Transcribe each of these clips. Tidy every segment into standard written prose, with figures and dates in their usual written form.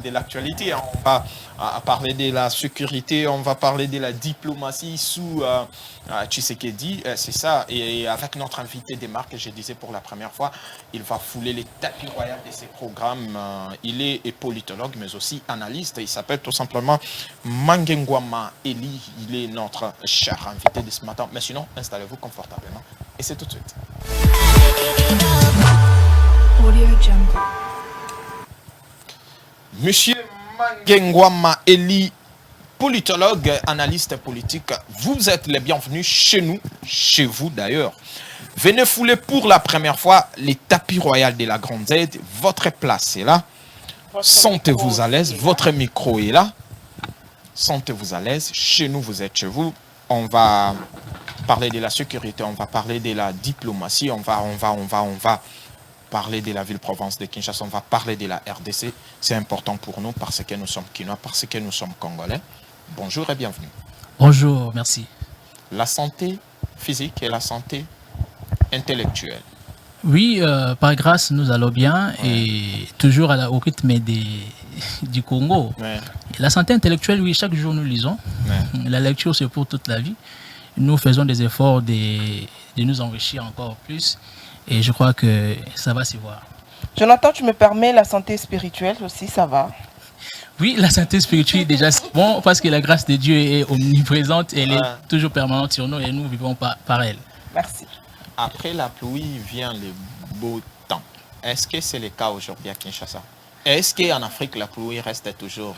de l'actualité. On va parler de la sécurité, on va parler de la diplomatie sous Tshisekedi, c'est ça. Et avec notre invité des marques, je disais pour la première fois, il va fouler les tapis royaux de ses programmes. Il est politologue, mais aussi analyste. Il s'appelle tout simplement Mangengwama Eli. Il est notre cher invité de ce matin. Mais sinon, installez-vous confortablement. Et c'est tout de suite. Monsieur Mangengwama Eli, politologue, analyste politique, vous êtes les bienvenus chez nous, chez vous d'ailleurs. Venez fouler pour la première fois les tapis royaux de la Grande Z. Votre place est là. Sentez-vous à l'aise. Votre micro est là. Sentez-vous à l'aise. Chez nous, vous êtes chez vous. On va parler de la sécurité, on va parler de la diplomatie, on va parler de la ville-province de Kinshasa, on va parler de la RDC. C'est important pour nous parce que nous sommes Kinois, parce que nous sommes Congolais. Bonjour et bienvenue. Bonjour, merci. La santé physique et la santé intellectuelle. Oui, par grâce, nous allons bien et toujours au rythme du Congo. Ouais. La santé intellectuelle, oui, chaque jour nous lisons. Ouais. La lecture, c'est pour toute la vie. Nous faisons des efforts de nous enrichir encore plus et je crois que ça va se voir. Jonathan, tu me permets, la santé spirituelle aussi, ça va? Oui, la santé spirituelle, déjà, c'est bon parce que la grâce de Dieu est omniprésente et elle est toujours permanente sur nous et nous vivons par elle. Merci. Après la pluie vient le beau temps. Est-ce que c'est le cas aujourd'hui à Kinshasa? Est-ce qu'en Afrique, la pluie reste toujours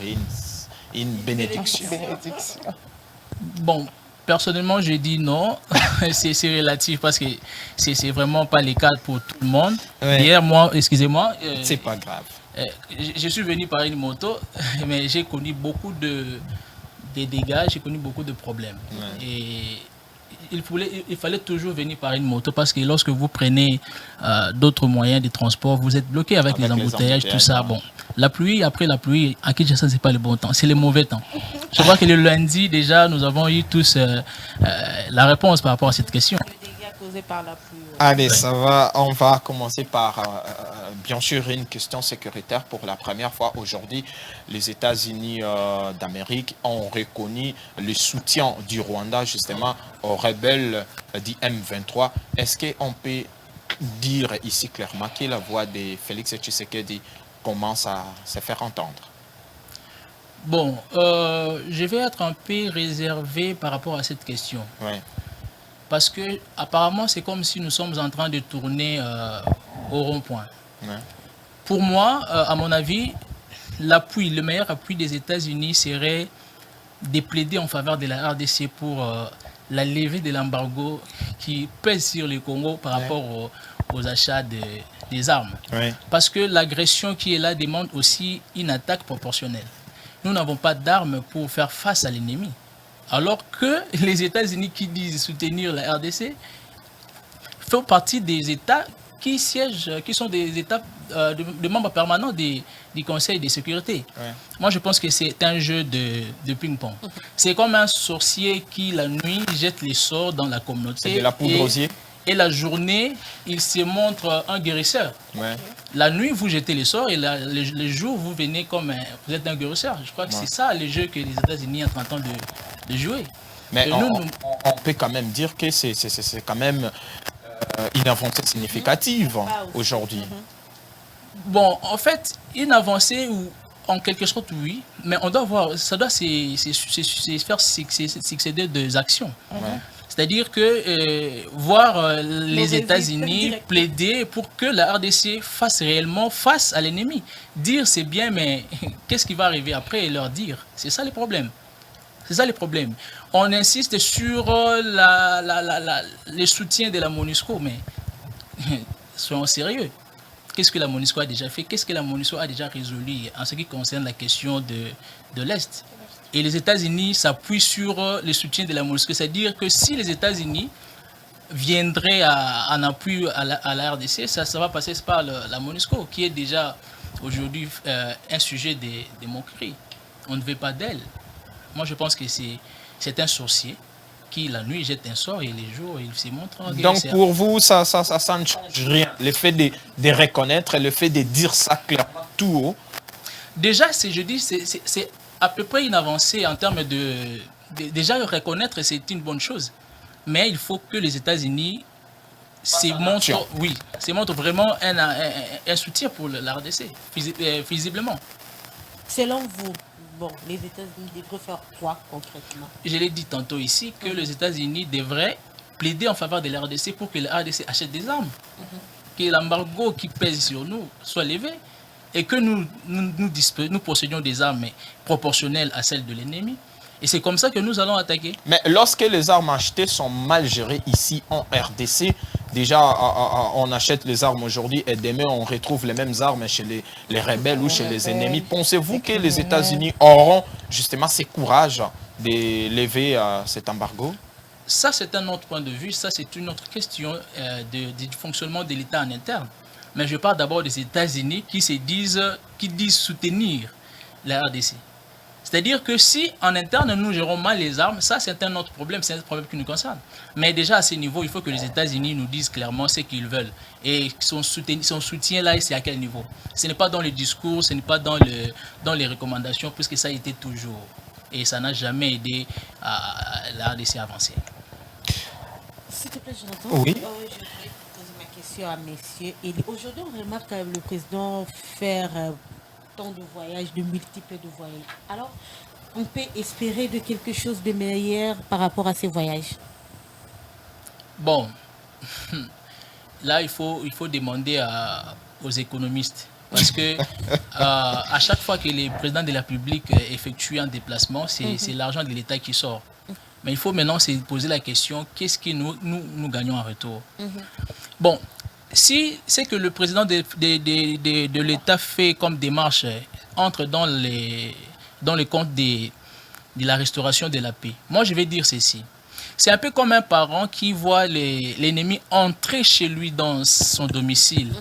une bénédiction? Bon, personnellement, je dis non. c'est relatif parce que c'est vraiment pas le cas pour tout le monde. Ouais. Hier, moi, excusez-moi. C'est pas grave. Je suis venu par une moto, mais j'ai connu beaucoup de dégâts, j'ai connu beaucoup de problèmes. Ouais. Et il fallait toujours venir par une moto parce que lorsque vous prenez d'autres moyens de transport, vous êtes bloqué avec les embouteillages, tout ça. Bon, la pluie, après la pluie, à Kinshasa, c'est pas le bon temps, c'est le mauvais temps. Je crois que le lundi, déjà, nous avons eu tous la réponse par rapport à cette question. Les dégâts causés par la pluie. Allez, ça va. On va commencer par, bien sûr, une question sécuritaire. Pour la première fois aujourd'hui, les États-Unis d'Amérique ont reconnu le soutien du Rwanda, justement, aux rebelles du M23. Est-ce qu'on peut dire ici clairement que la voix de Félix Tshisekedi commence à se faire entendre? Bon, je vais être un peu réservé par rapport à cette question. Ouais. Parce que apparemment, c'est comme si nous sommes en train de tourner au rond-point. Ouais. Pour moi, à mon avis, le meilleur appui des États-Unis serait de plaider en faveur de la RDC pour la levée de l'embargo qui pèse sur le Congo par rapport aux achats des armes. Ouais. Parce que l'agression qui est là demande aussi une attaque proportionnelle. Nous n'avons pas d'armes pour faire face à l'ennemi. Alors que les États-Unis qui disent soutenir la RDC font partie des États qui siègent, qui sont des États de membres permanents du Conseil de sécurité. Ouais. Moi, je pense que c'est un jeu de ping-pong. C'est comme un sorcier qui, la nuit, jette les sorts dans la communauté. C'est de la poudre aux yeux. Et la journée, il se montre un guérisseur. Ouais. La nuit, vous jetez les sorts et le jour, vous venez comme vous êtes un guérisseur. Je crois que c'est ça le jeu que les États-Unis sont en train de jouer. Mais on peut quand même dire que c'est quand même une avancée significative aujourd'hui. Bon, en fait, une avancée ou en quelque sorte, oui, mais on doit voir, ça doit faire succéder des actions. Ouais. C'est-à-dire que voir les États-Unis plaider pour que la RDC fasse réellement face à l'ennemi. Dire c'est bien, mais qu'est-ce qui va arriver après et leur dire? C'est ça le problème. C'est ça le problème. On insiste sur le soutien de la MONUSCO, mais soyons sérieux. Qu'est-ce que la MONUSCO a déjà fait? Qu'est-ce que la MONUSCO a déjà résolu en ce qui concerne la question de l'Est? Et les États-Unis s'appuient sur le soutien de la MONUSCO. C'est-à-dire que si les États-Unis viendraient en appui à la RDC, ça va passer par la MONUSCO, qui est déjà aujourd'hui un sujet de moquerie. On ne veut pas d'elle. Moi, je pense que c'est un sorcier qui, la nuit, jette un sort et les jours, il se montre en guérisseur. Donc, pour vous, ça ne change rien. Le fait de reconnaître, le fait de dire ça clairement tout haut. Déjà, je dis, c'est à peu près une avancée en termes déjà reconnaître, c'est une bonne chose. Mais il faut que les États-Unis se montrent vraiment un soutien pour la RDC, visiblement. Selon vous, bon, les États-Unis devraient faire quoi concrètement? Je l'ai dit tantôt ici que les États-Unis devraient plaider en faveur de la RDC pour que la RDC achète des armes, que l'embargo qui pèse sur nous soit levé et que nous possédions des armes proportionnelles à celles de l'ennemi. Et c'est comme ça que nous allons attaquer. Mais lorsque les armes achetées sont mal gérées ici en RDC, déjà on achète les armes aujourd'hui et demain on retrouve les mêmes armes chez les rebelles ou chez les ennemis. Pensez-vous que les États-Unis auront justement ce courage de lever cet embargo? Ça, c'est un autre point de vue. Ça, c'est une autre question du fonctionnement de l'État en interne. Mais je parle d'abord des États-Unis qui disent soutenir la RDC. C'est-à-dire que si en interne nous gérons mal les armes, ça c'est un autre problème, c'est un problème qui nous concerne. Mais déjà à ce niveau, il faut que les États-Unis nous disent clairement ce qu'ils veulent. Et son soutien là, c'est à quel niveau? Ce n'est pas dans les discours, ce n'est pas dans les recommandations, puisque ça a été toujours. Et ça n'a jamais aidé à la RDC à avancer. S'il te plaît, Jonathan. Oui. Je voudrais poser ma question à messieurs. Aujourd'hui, on remarque le président faire de voyages, de multiples de voyages. Alors, on peut espérer de quelque chose de meilleur par rapport à ces voyages? Bon, là, il faut demander aux économistes. Parce que à chaque fois que le président de la République effectue un déplacement, c'est l'argent de l'État qui sort. Mais il faut maintenant se poser la question, qu'est-ce que nous gagnons en retour? Bon, si c'est que le président de l'État fait comme démarche, entre dans le compte de la restauration de la paix, moi je vais dire ceci. C'est un peu comme un parent qui voit l'ennemi entrer chez lui dans son domicile,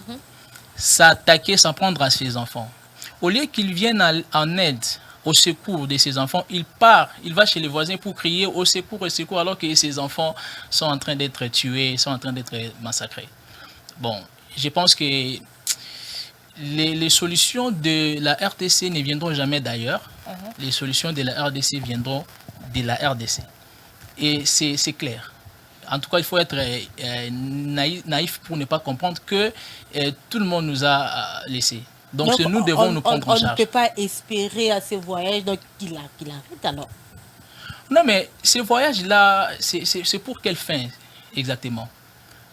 s'attaquer, s'en prendre à ses enfants. Au lieu qu'il vienne en aide, au secours de ses enfants, il va chez les voisins pour crier au secours, alors que ses enfants sont en train d'être tués, sont en train d'être massacrés. Bon, je pense que les solutions de la RDC ne viendront jamais d'ailleurs. Les solutions de la RDC viendront de la RDC. Et c'est clair. En tout cas, il faut être naïf pour ne pas comprendre que tout le monde nous a laissés. Donc nous devons nous prendre en charge. On ne peut pas espérer à ces voyages qu'il arrête alors. Non, mais ces voyages-là, c'est pour quelle fin exactement?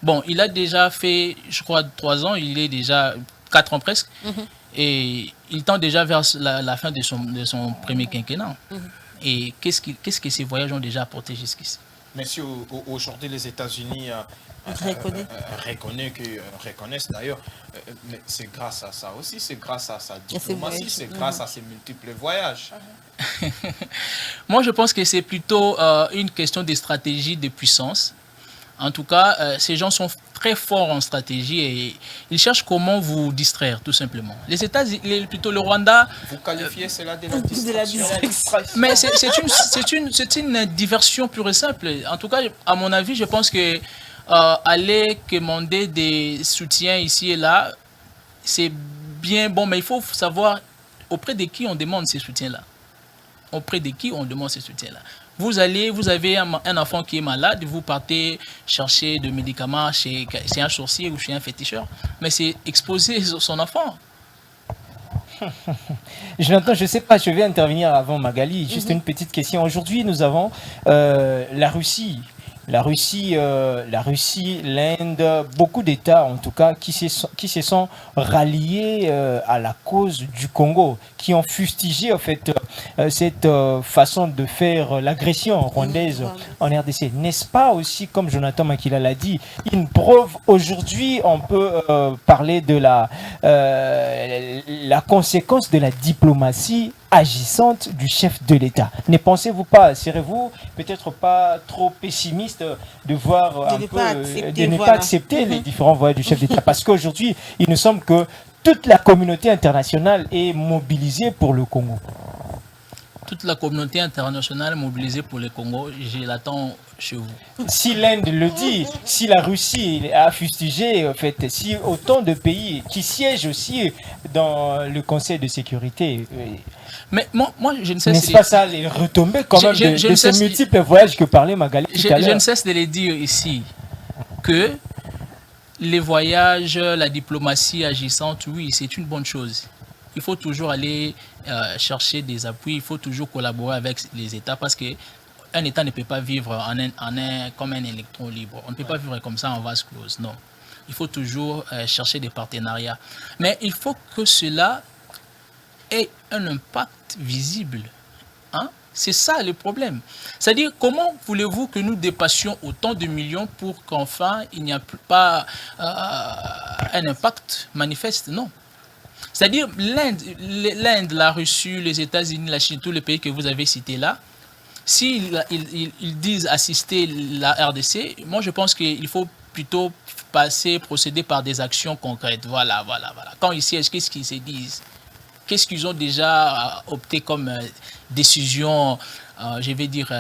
Bon, il a déjà fait, je crois, 3 ans, il est déjà 4 ans presque, et il tend déjà vers la fin de son premier quinquennat. Et qu'est-ce que ces voyages ont déjà apporté jusqu'ici? Monsieur, aujourd'hui, les États-Unis reconnaissent d'ailleurs, mais c'est grâce à ça aussi, c'est grâce à sa diplomatie, c'est grâce à ses multiples voyages. Moi, je pense que c'est plutôt une question de stratégie, de puissance. En tout cas, ces gens sont très forts en stratégie et ils cherchent comment vous distraire, tout simplement. Les États-Unis, plutôt le Rwanda... Vous qualifiez cela de la distraction? Mais c'est une diversion pure et simple. En tout cas, à mon avis, je pense que aller commander des soutiens ici et là, c'est bien bon, mais il faut savoir auprès de qui on demande ces soutiens-là. Auprès de qui on demande ces soutiens-là. Vous avez un enfant qui est malade, vous partez chercher des médicaments chez un sourcier ou chez un féticheur, mais c'est exposer son enfant. Jonathan, je ne sais pas, je vais intervenir avant Magali. Juste une petite question. Aujourd'hui, nous avons la Russie, l'Inde, beaucoup d'États en tout cas qui se sont ralliés à la cause du Congo, qui ont fustigé en fait cette façon de faire l'agression rwandaise en RDC. N'est-ce pas aussi, comme Jonathan Makila l'a dit, une preuve aujourd'hui, on peut parler de la conséquence de la diplomatie agissante du chef de l'État. Ne pensez-vous pas, serez-vous peut-être pas trop pessimiste de voir de ne pas accepter les différents voyages du chef d'État, parce qu'aujourd'hui, il nous semble que toute la communauté internationale est mobilisée pour le Congo. Toute la communauté internationale mobilisée pour le Congo, je l'attends chez vous. Si l'Inde le dit, si la Russie a fustigé, en fait, si autant de pays qui siègent aussi dans le Conseil de sécurité, Mais moi je ne sais n'est-ce pas ça les retombées quand même de ces multiples voyages que parlait Magali tout à l'heure. Je ne cesse de les dire ici que les voyages, la diplomatie agissante, oui, c'est une bonne chose. Il faut toujours aller chercher des appuis, il faut toujours collaborer avec les États parce que un État ne peut pas vivre comme un électron libre. On ne peut pas vivre comme ça en vase close, non. Il faut toujours chercher des partenariats. Mais il faut que cela ait un impact visible. Hein? C'est ça le problème. C'est-à-dire, comment voulez-vous que nous dépassions autant de millions pour qu'enfin il n'y a pas un impact manifeste? Non. C'est-à-dire, l'Inde, la Russie, les États-Unis, la Chine, tous les pays que vous avez cités là, s'ils ils disent assister la RDC, moi je pense qu'il faut plutôt procéder par des actions concrètes. Voilà. Quand ils siègent, qu'est-ce qu'ils se disent? Qu'est-ce qu'ils ont déjà opté comme décision, je vais dire,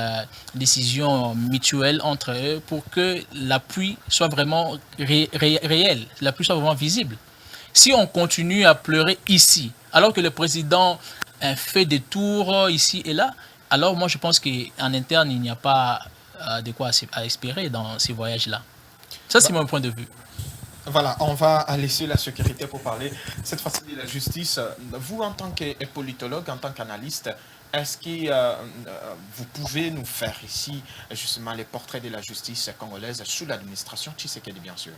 décision mutuelle entre eux pour que l'appui soit vraiment réel, l'appui soit vraiment visible. Si on continue à pleurer ici, alors que le président fait des tours ici et là, alors moi je pense qu'en interne, il n'y a pas de quoi à espérer dans ces voyages-là. Ça, c'est mon point de vue. Voilà, on va laisser la sécurité pour parler cette fois-ci de la justice. Vous, en tant que politologue, en tant qu'analyste, est-ce que vous pouvez nous faire ici justement les portraits de la justice congolaise sous l'administration Tshisekedi, bien sûr?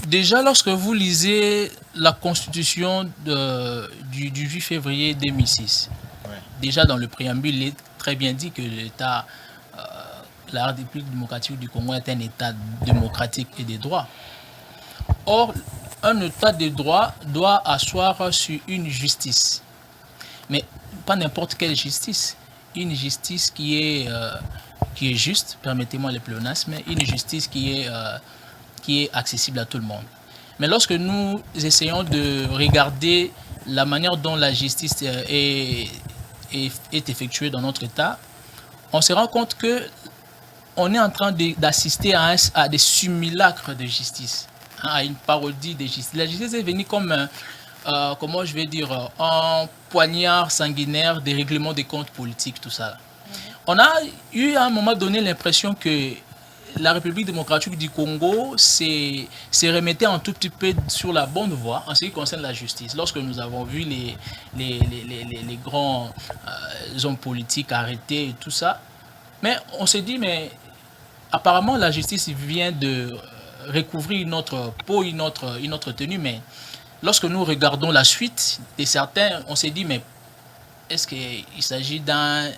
Déjà, lorsque vous lisez la constitution du 8 février 2006, déjà dans le préambule, il est très bien dit que l'État, la République démocratique du Congo est un État démocratique et de droit. Or, un État de droit doit asseoir sur une justice. Mais pas n'importe quelle justice. Une justice qui est juste, permettez-moi le pléonasme, mais une justice qui est accessible à tout le monde. Mais lorsque nous essayons de regarder la manière dont la justice est effectuée dans notre État, on se rend compte que on est en train d'assister à des simulacres de justice, à une parodie de justice. La justice est venue comme, comment je vais dire, un poignard sanguinaire des règlements des comptes politiques, tout ça. On a eu à un moment donné l'impression que la République démocratique du Congo s'est remettait un tout petit peu sur la bonne voie en ce qui concerne la justice. Lorsque nous avons vu les grands hommes politiques arrêtés et tout ça, mais on s'est dit, mais apparemment la justice vient de recouvrir une autre peau, une autre tenue, mais lorsque nous regardons la suite de certains, on s'est dit, mais est-ce qu'il s'agit d'un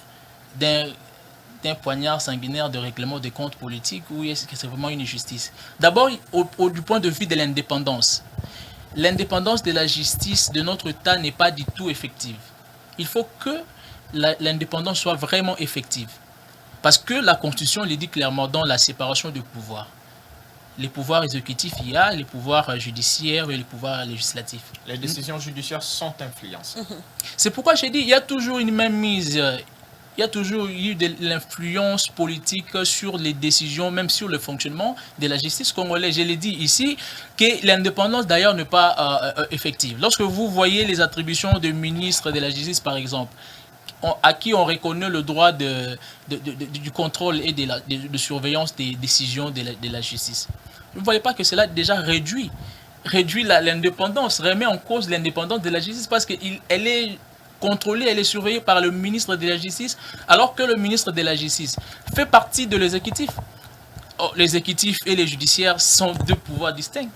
poignard sanguinaire de règlement des comptes politiques ou est-ce que c'est vraiment une justice? D'abord, du point de vue de l'indépendance. L'indépendance de la justice de notre État n'est pas du tout effective. Il faut que l'indépendance soit vraiment effective. Parce que la Constitution le dit clairement dans la séparation du pouvoir. Les pouvoirs exécutifs, il y a les pouvoirs judiciaires et les pouvoirs législatifs. Les décisions judiciaires sont influencées. C'est pourquoi j'ai dit il y a toujours une même mise. Il y a toujours eu de l'influence politique sur les décisions, même sur le fonctionnement de la justice congolaise. Je l'ai dit ici, que l'indépendance d'ailleurs n'est pas effective. Lorsque vous voyez les attributions de ministres de la justice, par exemple, à qui on reconnaît le droit du contrôle et de surveillance des décisions de la justice, vous ne voyez pas que cela déjà réduit l'indépendance, remet en cause l'indépendance de la justice parce qu'elle est contrôlée, elle est surveillée par le ministre de la Justice, alors que le ministre de la Justice fait partie de l'exécutif. L'exécutif et les judiciaires sont deux pouvoirs distincts.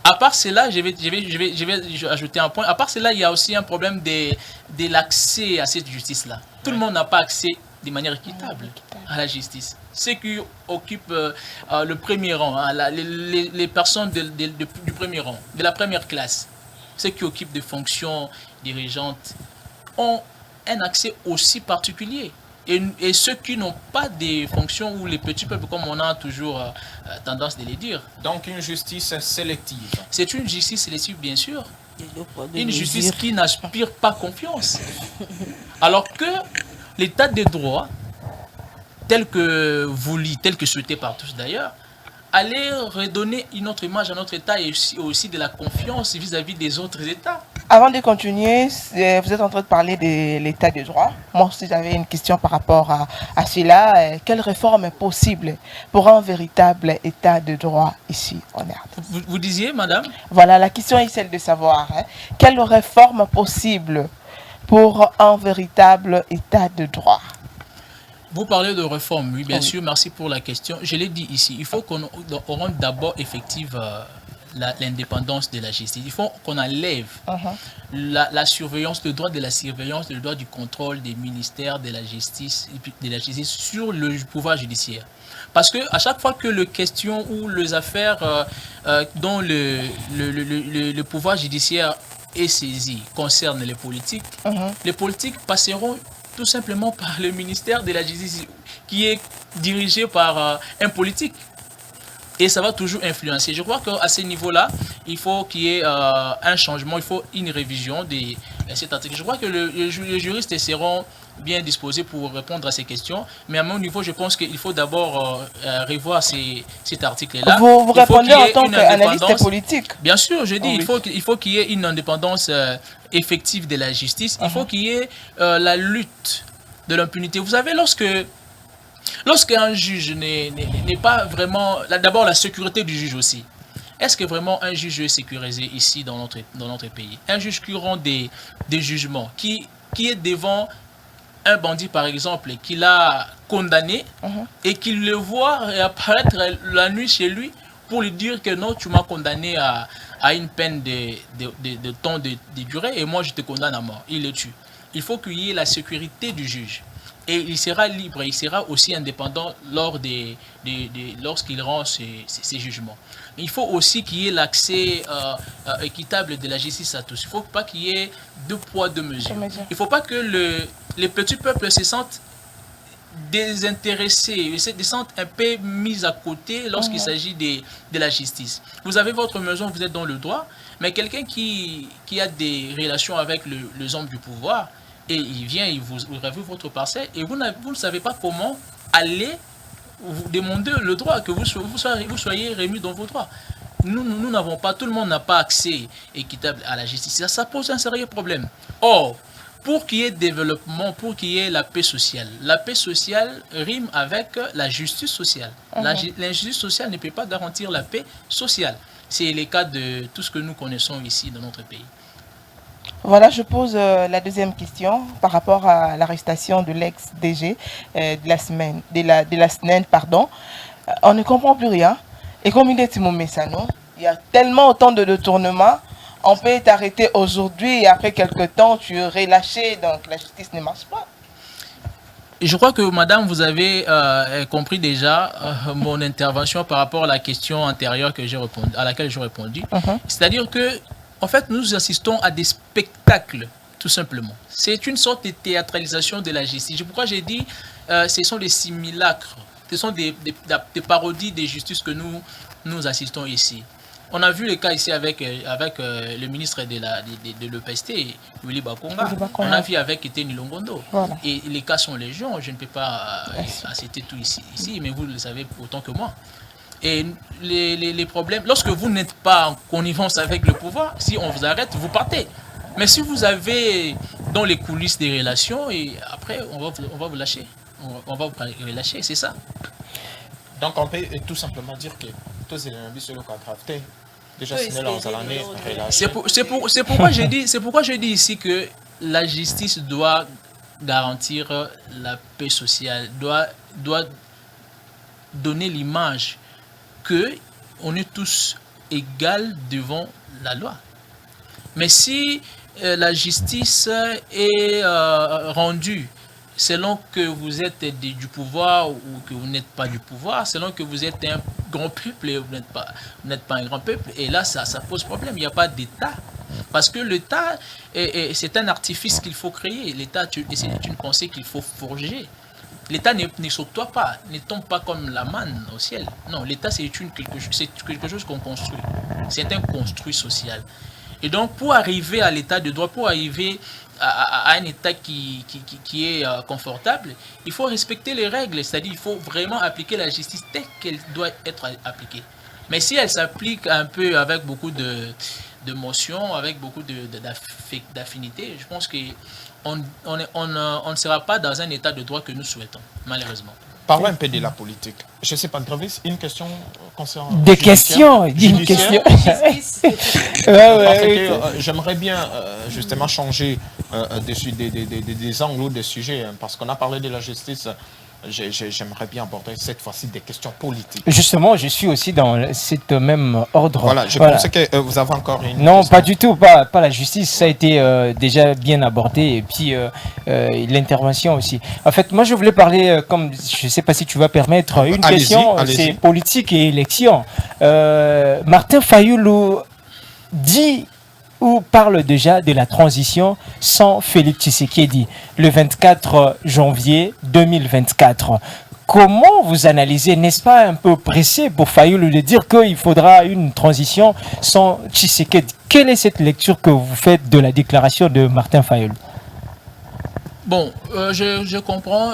À part cela, je vais ajouter un point. À part cela, il y a aussi un problème de l'accès à cette justice-là. Tout le monde n'a pas accès de manière équitable à la justice. Ceux qui occupent le premier rang, hein, les personnes du premier rang, de la première classe, ceux qui occupent des fonctions dirigeantes ont un accès aussi particulier. Et ceux qui n'ont pas des fonctions ou les petits peuples, comme on a toujours tendance de les dire. Donc une justice sélective. C'est une justice sélective, bien sûr. Une justice qui n'aspire pas confiance. Alors que l'état de droit tel que voulu, tel que souhaité par tous d'ailleurs, allait redonner une autre image à notre État et aussi de la confiance vis-à-vis des autres États. Avant de continuer, vous êtes en train de parler de l'état de droit. Moi aussi, j'avais une question par rapport à cela. Quelle réforme est possible pour un véritable état de droit ici en RDC? Vous disiez, madame? Voilà, la question est celle de savoir quelle réforme possible pour un véritable état de droit? Vous parlez de réforme, oui, bien sûr, merci pour la question. Je l'ai dit ici, il faut qu'on rende d'abord effective l'indépendance de la justice. Il faut qu'on enlève la surveillance, le droit de la surveillance, le droit du contrôle des ministères de la justice sur le pouvoir judiciaire. Parce que à chaque fois que les questions ou les affaires dont le pouvoir judiciaire est saisi concernent les politiques passeront tout simplement par le ministère de la Justice qui est dirigé par un politique. Et ça va toujours influencer. Je crois qu'à ce niveau-là, il faut qu'il y ait un changement, il faut une révision de cet article. Je crois que les juristes seront bien disposés pour répondre à ces questions. Mais à mon niveau, je pense qu'il faut d'abord revoir cet article-là. Vous répondez en tant qu'analyste politique. Bien sûr, je dis, il faut qu'il y ait une indépendance effective de la justice. Il faut qu'il y ait la lutte de l'impunité. Vous savez, lorsqu'un juge n'est pas vraiment... D'abord, la sécurité du juge aussi. Est-ce que vraiment un juge est sécurisé ici dans notre pays? Un juge qui rend des jugements, qui est devant un bandit, par exemple, qui l'a condamné et qui le voit réapparaître la nuit chez lui pour lui dire que non, tu m'as condamné à une peine de temps de durée et moi je te condamne à mort. Il le tue. Il faut qu'il y ait la sécurité du juge. Et il sera libre, il sera aussi indépendant lorsqu'il rend ses jugements. Il faut aussi qu'il y ait l'accès équitable de la justice à tous. Il ne faut pas qu'il y ait deux poids, deux mesures. Il ne faut pas que les petits peuples se sentent désintéressés, se sentent un peu mis à côté lorsqu'il s'agit de la justice. Vous avez votre maison, vous êtes dans le droit, mais quelqu'un qui a des relations avec les hommes du pouvoir, et il vient, il vous révoue votre parcelle, et vous ne savez pas comment aller vous demander le droit, que vous soyez remis dans vos droits. Nous n'avons pas, tout le monde n'a pas accès équitable à la justice. Ça pose un sérieux problème. Or, pour qu'il y ait développement, pour qu'il y ait la paix sociale rime avec la justice sociale. L'injustice sociale ne peut pas garantir la paix sociale. C'est le cas de tout ce que nous connaissons ici dans notre pays. Voilà, je pose la deuxième question par rapport à l'arrestation de l'ex-DG de la SNEN. On ne comprend plus rien. Et comme il est Timoumé Sano, il y a tellement autant de détournements. On peut t'arrêter aujourd'hui et après quelques temps, tu es relâché. Donc la justice ne marche pas. Je crois que, madame, vous avez compris déjà mon intervention par rapport à la question antérieure à laquelle j'ai répondu. C'est-à-dire que, en fait, nous assistons à des spectacles, tout simplement. C'est une sorte de théâtralisation de la justice. Pourquoi j'ai dit ce sont des simulacres, ce sont des parodies de justice que nous assistons ici. On a vu le cas ici avec le ministre de l'EPST, Willy Bakonga. On a vu avec Eteni Longondo. Voilà. Et les cas sont légion. Je ne peux pas citer tout ici, mais vous le savez autant que moi. Et les problèmes, lorsque vous n'êtes pas en connivence avec le pouvoir, si on vous arrête, vous partez. Mais si vous avez dans les coulisses des relations, et après, on va vous lâcher. On va vous relâcher, c'est ça. Donc on peut tout simplement dire que tous les ennemis sur le contrat, déjà signé dans l'année. C'est pourquoi j'ai dit ici que la justice doit garantir la paix sociale, doit donner l'image que on est tous égaux devant la loi. Mais si la justice est rendue selon que vous êtes du pouvoir ou que vous n'êtes pas du pouvoir, selon que vous êtes un grand peuple et vous n'êtes pas un grand peuple, et là ça pose problème. Il n'y a pas d'État. Parce que l'État, c'est un artifice qu'il faut créer. L'État, c'est une pensée qu'il faut forger. L'État ne s'octroie pas, ne tombe pas comme la manne au ciel. Non, l'État, c'est quelque chose qu'on construit. C'est un construit social. Et donc, pour arriver à l'état de droit, pour arriver à un état qui est confortable, il faut respecter les règles, c'est-à-dire il faut vraiment appliquer la justice telle qu'elle doit être appliquée. Mais si elle s'applique un peu avec beaucoup d'émotion, avec beaucoup d'affinité, je pense qu'on ne sera pas dans un état de droit que nous souhaitons, malheureusement. Parlons un peu de la politique. Je ne sais pas, Travis, une question concernant... Des questions, une question. J'aimerais bien justement changer des angles ou des sujets, hein, parce qu'on a parlé de la justice. J'aimerais bien aborder cette fois-ci des questions politiques. Justement, je suis aussi dans cet même ordre. Voilà, je pensais que vous avez encore une Non, question. pas du tout, pas la justice, ça a été déjà bien abordé, et puis l'intervention aussi. En fait, moi je voulais parler, comme je ne sais pas si tu vas permettre, une question, c'est politique et élection. Martin Fayulu dit ou parle déjà de la transition sans Félix Tshisekedi le 24 janvier 2024. Comment vous analysez, n'est-ce pas un peu pressé pour Fayulu de dire qu'il faudra une transition sans Tshisekedi? Quelle est cette lecture que vous faites de la déclaration de Martin Fayulu? Bon, je comprends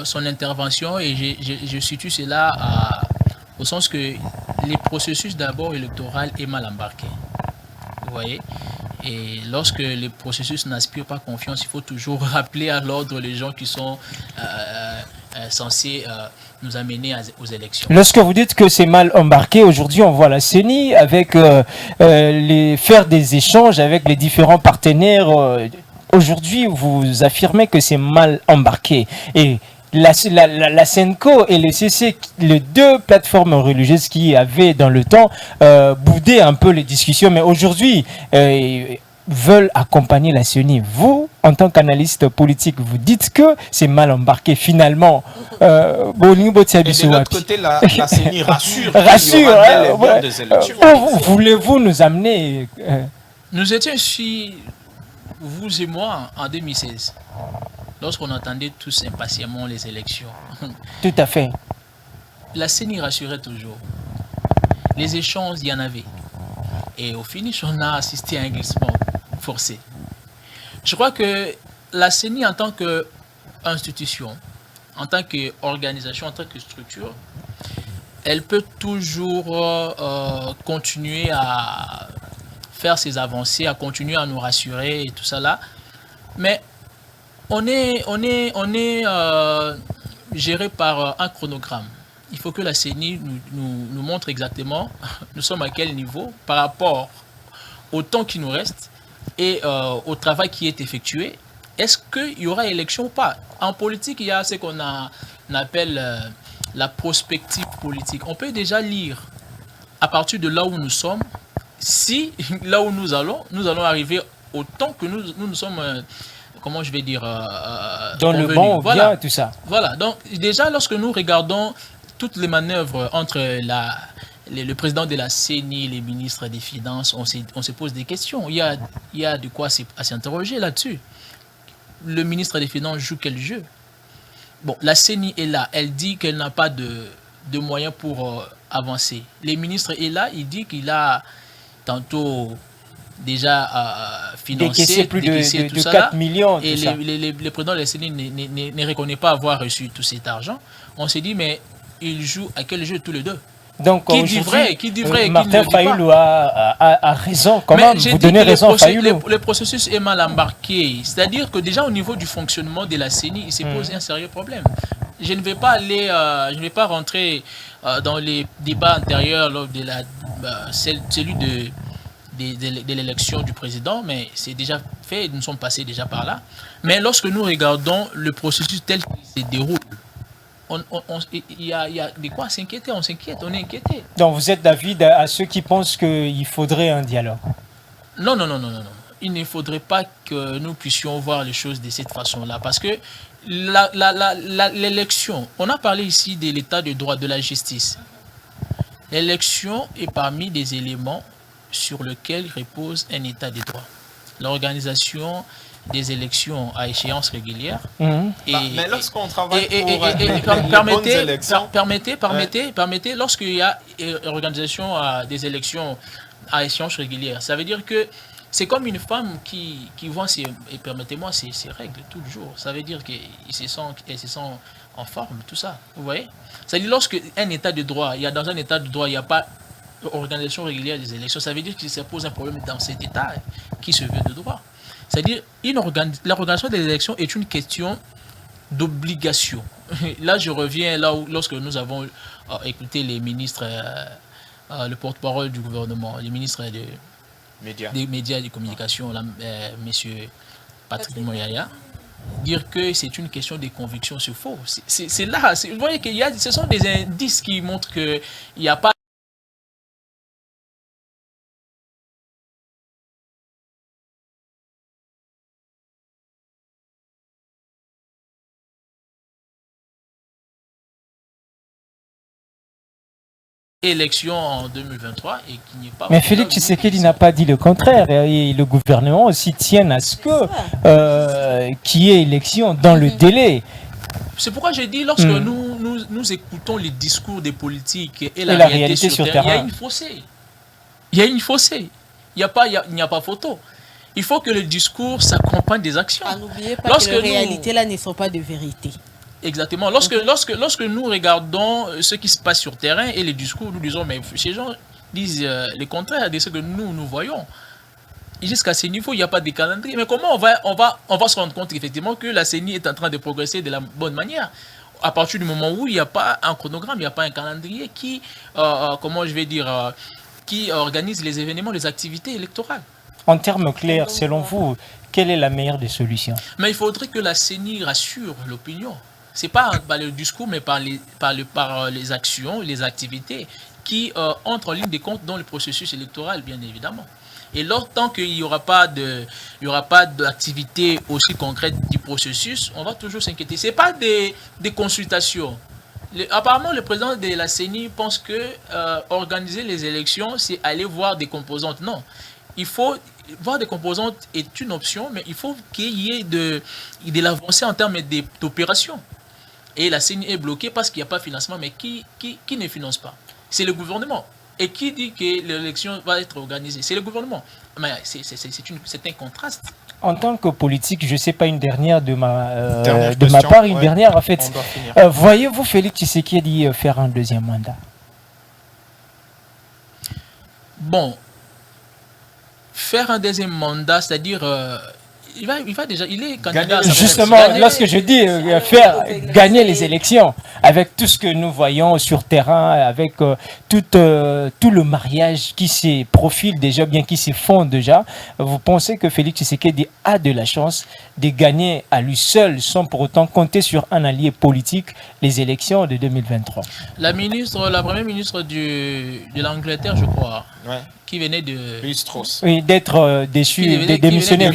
son intervention et je situe cela au sens que les processus d'abord électoraux est mal embarqué. Vous voyez? Et lorsque les processus n'inspirent pas confiance, il faut toujours rappeler à l'ordre les gens qui sont censés nous amener aux élections. Lorsque vous dites que c'est mal embarqué, aujourd'hui on voit la CENI avec faire des échanges avec les différents partenaires. Aujourd'hui, vous affirmez que c'est mal embarqué. Et la SENCO et le CC, les deux plateformes religieuses qui avaient dans le temps boudé un peu les discussions, mais aujourd'hui veulent accompagner la CENI. Vous, en tant qu'analyste politique, vous dites que c'est mal embarqué finalement. Et de l'autre côté, la CENI rassure. Rassure. Des élections. Où voulez-vous nous amener Nous étions ici, vous et moi, en 2016. Lorsqu'on attendait tous impatiemment les élections. Tout à fait. La CENI rassurait toujours. Les échanges, il y en avait. Et au finish, on a assisté à un glissement forcé. Je crois que la CENI, en tant qu'institution, en tant qu'organisation, en tant que structure, elle peut toujours continuer à faire ses avancées, à continuer à nous rassurer et tout ça là. Mais on est géré par un chronogramme. Il faut que la CENI nous montre exactement nous sommes à quel niveau par rapport au temps qui nous reste et au travail qui est effectué. Est-ce qu'il y aura élection ou pas? En politique, il y a ce qu'on appelle la prospective politique. On peut déjà lire à partir de là où nous sommes, si là où nous allons arriver au temps que nous sommes... comment je vais dire dans le bon, voilà. Bien, tout ça. Voilà, donc déjà lorsque nous regardons toutes les manœuvres entre le président de la CENI, les ministres des Finances, on se pose des questions. Il y a de quoi à s'interroger là-dessus. Le ministre des Finances joue quel jeu? Bon, la CENI est là, elle dit qu'elle n'a pas de moyens pour avancer. Les ministres est là, il dit qu'il a tantôt déjà financé plus de 4 millions. Et le président de la CENI ne reconnaît pas avoir reçu tout cet argent. On s'est dit, mais ils jouent à quel jeu tous les deux? Donc, qui dit vrai, Martin Fayulu a raison. Comment vous donnez raison à Fayulu? Le processus est mal embarqué. C'est-à-dire que déjà au niveau du fonctionnement de la CENI, il s'est posé un sérieux problème. Je ne vais pas rentrer dans les débats antérieurs lors de celui de l'élection du président, mais c'est déjà fait, nous sommes passés déjà par là. Mais lorsque nous regardons le processus tel qu'il se déroule, il y a de quoi s'inquiéter, on s'inquiète, on est inquiété. Donc vous êtes d'avis à ceux qui pensent qu'il faudrait un dialogue? Non. Il ne faudrait pas que nous puissions voir les choses de cette façon-là, parce que l'élection, on a parlé ici de l'état de droit, de la justice. L'élection est parmi des éléments sur lesquels repose un état de droit. L'organisation des élections à échéance régulière. Mais lorsqu'on travaille pour permettez, lorsqu'il y a organisation des élections à échéance régulière, ça veut dire que C'est comme une femme qui voit et permettez-moi, ses règles tout le jour. Ça veut dire qu'elle se sent en forme, tout ça. Vous voyez? C'est-à-dire, lorsque un état de droit, dans un état de droit, il n'y a pas d'organisation régulière des élections, ça veut dire que ça pose un problème dans cet état qui se veut de droit. C'est-à-dire, l'organisation des élections est une question d'obligation. Là, je reviens lorsque nous avons écouté les ministres, le porte-parole du gouvernement, les ministres des médias et des communications, monsieur Patrick Moyaya, dire que c'est une question de conviction, c'est faux. C'est là, vous voyez ce sont des indices qui montrent qu'il n'y a pas élection en 2023 et qu'il n'y ait pas... Mais Félix Tshisekedi n'a pas dit le contraire. Et le gouvernement aussi tient à ce qu'il y ait élection dans le délai. C'est pourquoi j'ai dit, lorsque nous écoutons les discours des politiques et la réalité sur terrain, il y a une fossé. Il y a une fossé. Il n'y a pas photo. Il faut que le discours s'accompagne des actions. N'oubliez pas que les réalités là ne sont pas de vérité. Exactement. Lorsque nous regardons ce qui se passe sur terrain et les discours, nous disons, mais ces gens disent le contraire de ce que nous voyons. Jusqu'à ce niveau, il n'y a pas de calendrier. Mais comment on va se rendre compte effectivement que la CENI est en train de progresser de la bonne manière à partir du moment où il n'y a pas un chronogramme, il n'y a pas un calendrier qui, qui organise les événements, les activités électorales. En termes clairs, selon vous, quelle est la meilleure des solutions? Mais il faudrait que la CENI rassure l'opinion. Ce n'est pas par le discours, mais par les actions, les activités qui entrent en ligne de compte dans le processus électoral, bien évidemment. Et tant qu'il n'y aura pas d'activité aussi concrète du processus, on va toujours s'inquiéter. Ce n'est pas des consultations. Apparemment, le président de la CENI pense que organiser les élections, c'est aller voir des composantes. Non. Il faut voir des composantes est une option, mais il faut qu'il y ait de l'avancée en termes d'opération. Et la CENI est bloquée parce qu'il n'y a pas de financement. Mais qui ne finance pas? C'est le gouvernement. Et qui dit que l'élection va être organisée? C'est le gouvernement. Mais c'est un contraste. En tant que politique, je ne sais pas, une dernière de ma part, une dernière en fait. Voyez-vous Félix Tshisekedi faire un deuxième mandat? Bon, faire un deuxième mandat, c'est-à-dire... il est candidat. Justement, lorsque je dis faire gagner les élections, avec tout ce que nous voyons sur terrain, avec tout le mariage qui se profile déjà, bien qui se font déjà, vous pensez que Félix Tshisekedi a de la chance de gagner à lui seul, sans pour autant compter sur un allié politique, les élections de 2023? La première ministre de l'Angleterre, je crois, qui venait de... Oui, d'être démissionnaire.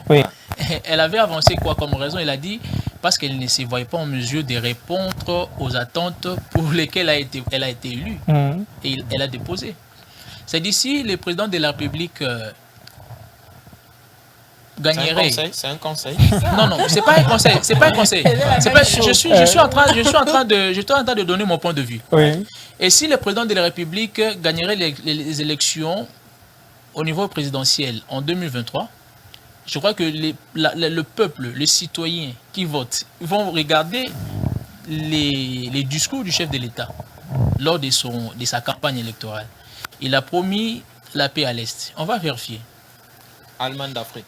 Oui. Elle avait avancé quoi comme raison? Elle a dit parce qu'elle ne se voyait pas en mesure de répondre aux attentes pour lesquelles elle a été élue. Et elle a déposé. C'est d'ici le président de la République gagnerait. C'est un conseil. Non, c'est pas un conseil. C'est pas un conseil. Je suis en train de donner mon point de vue. Oui. Et si le président de la République gagnerait les élections au niveau présidentiel en 2023, je crois que le peuple, les citoyens qui votent, vont regarder les discours du chef de l'État lors de sa campagne électorale. Il a promis la paix à l'Est. On va vérifier. Allemagne d'Afrique.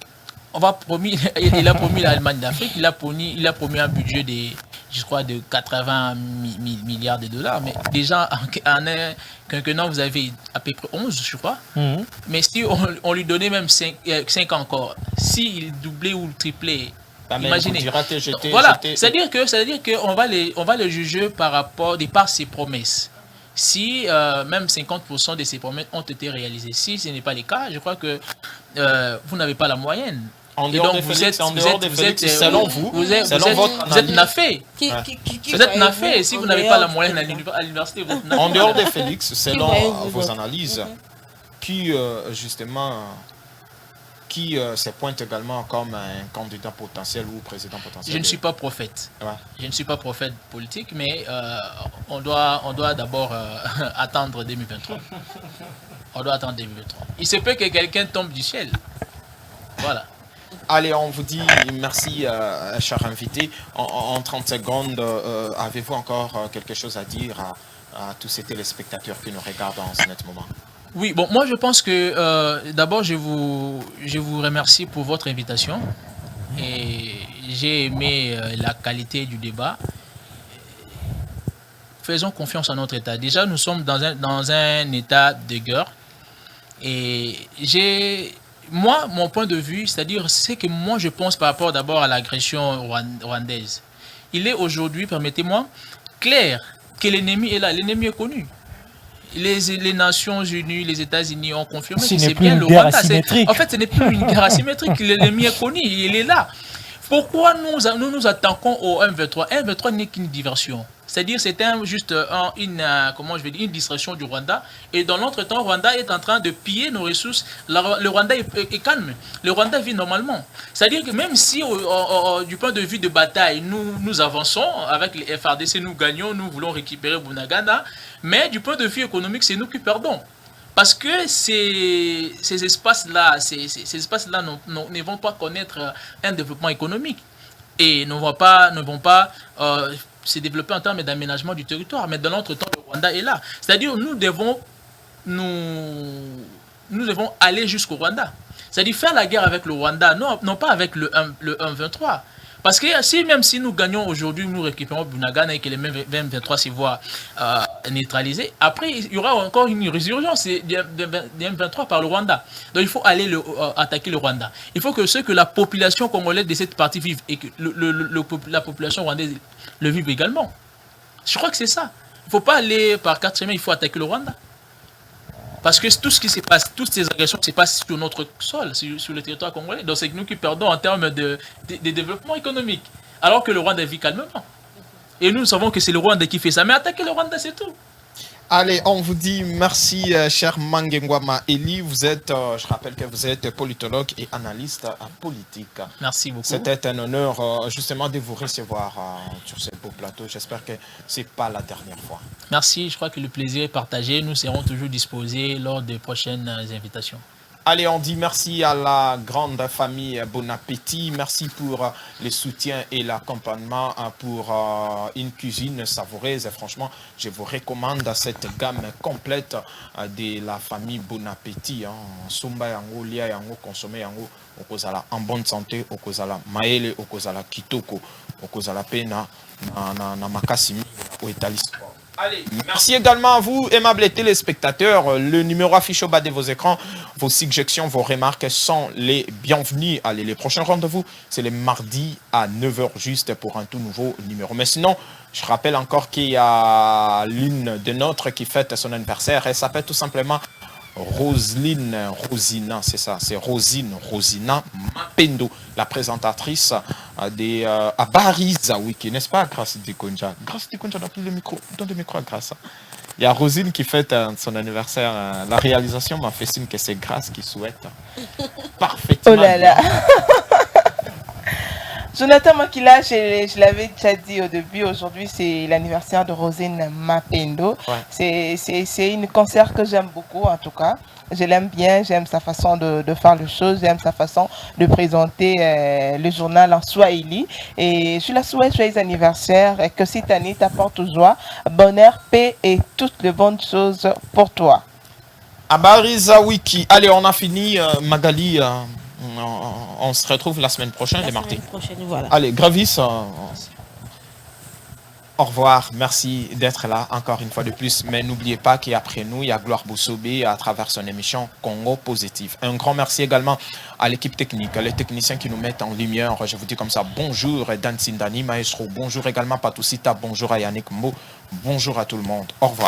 Il a promis l'Allemagne d'Afrique. Il a promis un budget de 80 milliards de dollars. Mais déjà, en un quinquennat, vous avez à peu près 11, je crois. Mais si on lui donnait même 5 ans encore, s'il doublait ou triplait, imaginez. Voilà, c'est-à-dire qu'on va le juger par ses promesses. Si même 50% de ces promesses ont été réalisées. Si ce n'est pas le cas, je crois que vous n'avez pas la moyenne. En dehors de Félix, selon vous, vous êtes naffé. Vous êtes naffé. Si vous n'avez pas la moyenne à l'université, vous êtes naffé. En dehors de Félix, selon vos analyses, qui justement se pointe également comme un candidat potentiel ou président potentiel? Je ne suis pas prophète. Je ne suis pas prophète politique, mais on doit d'abord attendre 2023. On doit attendre 2023. Il se peut que quelqu'un tombe du ciel. Voilà. Allez, on vous dit merci, cher invité. En 30 secondes, avez-vous encore quelque chose à dire à tous ces téléspectateurs qui nous regardent en ce moment? Oui, bon, moi je pense que d'abord je vous remercie pour votre invitation et j'ai aimé la qualité du débat. Faisons confiance à notre État. Déjà, nous sommes dans un état de guerre et moi, mon point de vue, c'est-à-dire, c'est que moi je pense par rapport d'abord à l'agression rwandaise. Il est aujourd'hui, permettez-moi, clair que l'ennemi est là, l'ennemi est connu. Les Nations Unies, les États-Unis ont confirmé que c'est bien le Rwanda. En fait, ce n'est plus une guerre asymétrique. L'ennemi est connu, il est là. Pourquoi nous attaquons au M23? M23 n'est qu'une diversion. C'est-à-dire c'était juste une distraction du Rwanda. Et dans l'entretemps, le Rwanda est en train de piller nos ressources. Le Rwanda est calme. Le Rwanda vit normalement. C'est-à-dire que même si, du point de vue de bataille, nous avançons, avec les FRDC, nous gagnons, nous voulons récupérer Bunagana, mais du point de vue économique, c'est nous qui perdons. Parce que ces espaces-là ne vont pas connaître un développement économique et ne vont pas se développer en termes d'aménagement du territoire. Mais dans l'autre temps, le Rwanda est là. C'est-à-dire nous devons aller jusqu'au Rwanda. C'est-à-dire faire la guerre avec le Rwanda, non pas avec le 1-23. Parce que même si nous gagnons aujourd'hui, nous récupérons Bunagana et que les mêmes 23 s'y voient neutralisés, après il y aura encore une résurgence des M23 par le Rwanda. Donc il faut aller attaquer le Rwanda. Il faut que la population congolaise de cette partie vive et que la population rwandaise le vive également. Je crois que c'est ça. Il ne faut pas aller par quatre chemins, il faut attaquer le Rwanda. Parce que tout ce qui se passe, toutes ces agressions se passent sur notre sol, sur le territoire congolais. Donc c'est nous qui perdons en termes de développement économique. Alors que le Rwanda vit calmement. Et nous savons que c'est le Rwanda qui fait ça. Mais attaquer le Rwanda, c'est tout. Allez, on vous dit merci, cher Mangengwama Eli. Vous êtes, je rappelle que vous êtes politologue et analyste politique. Merci beaucoup. C'était un honneur justement de vous recevoir sur ce beau plateau. J'espère que ce n'est pas la dernière fois. Merci, je crois que le plaisir est partagé. Nous serons toujours disposés lors des prochaines invitations. Allez, on dit merci à la grande famille Bon Appétit. Merci pour le soutien et l'accompagnement pour une cuisine savoureuse. Et franchement, je vous recommande cette gamme complète de la famille Bon Appétit. Sumba yango, lia yango, consommer yango, okozala en bonne santé, okozala maele, okozala kitoko, okozala pena na makasimi ou etalis. Allez, merci également à vous, aimables téléspectateurs. Le numéro affiché au bas de vos écrans, vos suggestions, vos remarques sont les bienvenues. Allez, les prochains rendez-vous, c'est les mardis à 9h juste pour un tout nouveau numéro. Mais sinon, je rappelle encore qu'il y a l'une de nôtres qui fête son anniversaire. Elle s'appelle tout simplement Rosina, c'est ça, c'est Rosina Mapendo, la présentatrice des Abariza Wiki, n'est-ce pas, Grâce Dikonja? Grâce Dikonja, donne le micro à Grâce. Il y a Rosine qui fête son anniversaire. La réalisation m'a fait signe que c'est Grâce qui souhaite parfaitement. Oh là là. Jonathan Makila, je l'avais déjà dit au début, aujourd'hui c'est l'anniversaire de Rosine Mapendo. Ouais. C'est une concert que j'aime beaucoup en tout cas. Je l'aime bien, j'aime sa façon de faire les choses, j'aime sa façon de présenter le journal en Swahili. Et je la souhaite joyeux anniversaire et que cette année t'apporte joie, bonheur, paix et toutes les bonnes choses pour toi. Abariza Wiki. Allez, on a fini, Magali. On se retrouve la semaine prochaine, les mardis. Voilà. Allez, Gravis, au revoir. Merci d'être là encore une fois de plus. Mais n'oubliez pas qu'après nous, il y a Gloire Boussobé à travers son émission Congo Positif. Un grand merci également à l'équipe technique, les techniciens qui nous mettent en lumière. Je vous dis comme ça, bonjour Dan Sindani, Maestro. Bonjour également Patousita. Bonjour à Yannick Mbo. Bonjour à tout le monde. Au revoir.